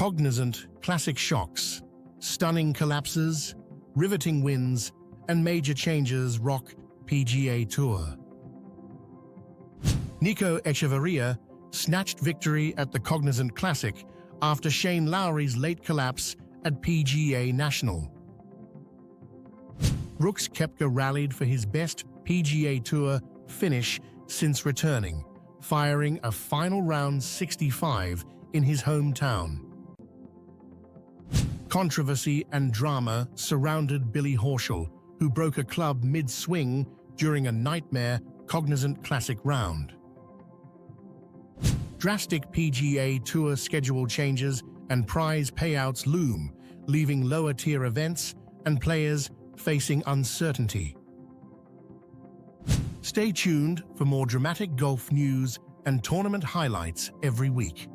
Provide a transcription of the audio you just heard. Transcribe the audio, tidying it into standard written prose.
Cognizant Classic shocks, stunning collapses, riveting wins, and major changes rock PGA Tour. Nico Echavarria snatched victory at the Cognizant Classic after Shane Lowry's late collapse at PGA National. Brooks Koepka rallied for his best PGA Tour finish since returning, firing a final round 65 in his hometown. Controversy and drama surrounded Billy Horschel, who broke a club mid-swing during a nightmare Cognizant Classic round. Drastic PGA Tour schedule changes and prize payouts loom, leaving lower-tier events and players facing uncertainty. Stay tuned for more dramatic golf news and tournament highlights every week.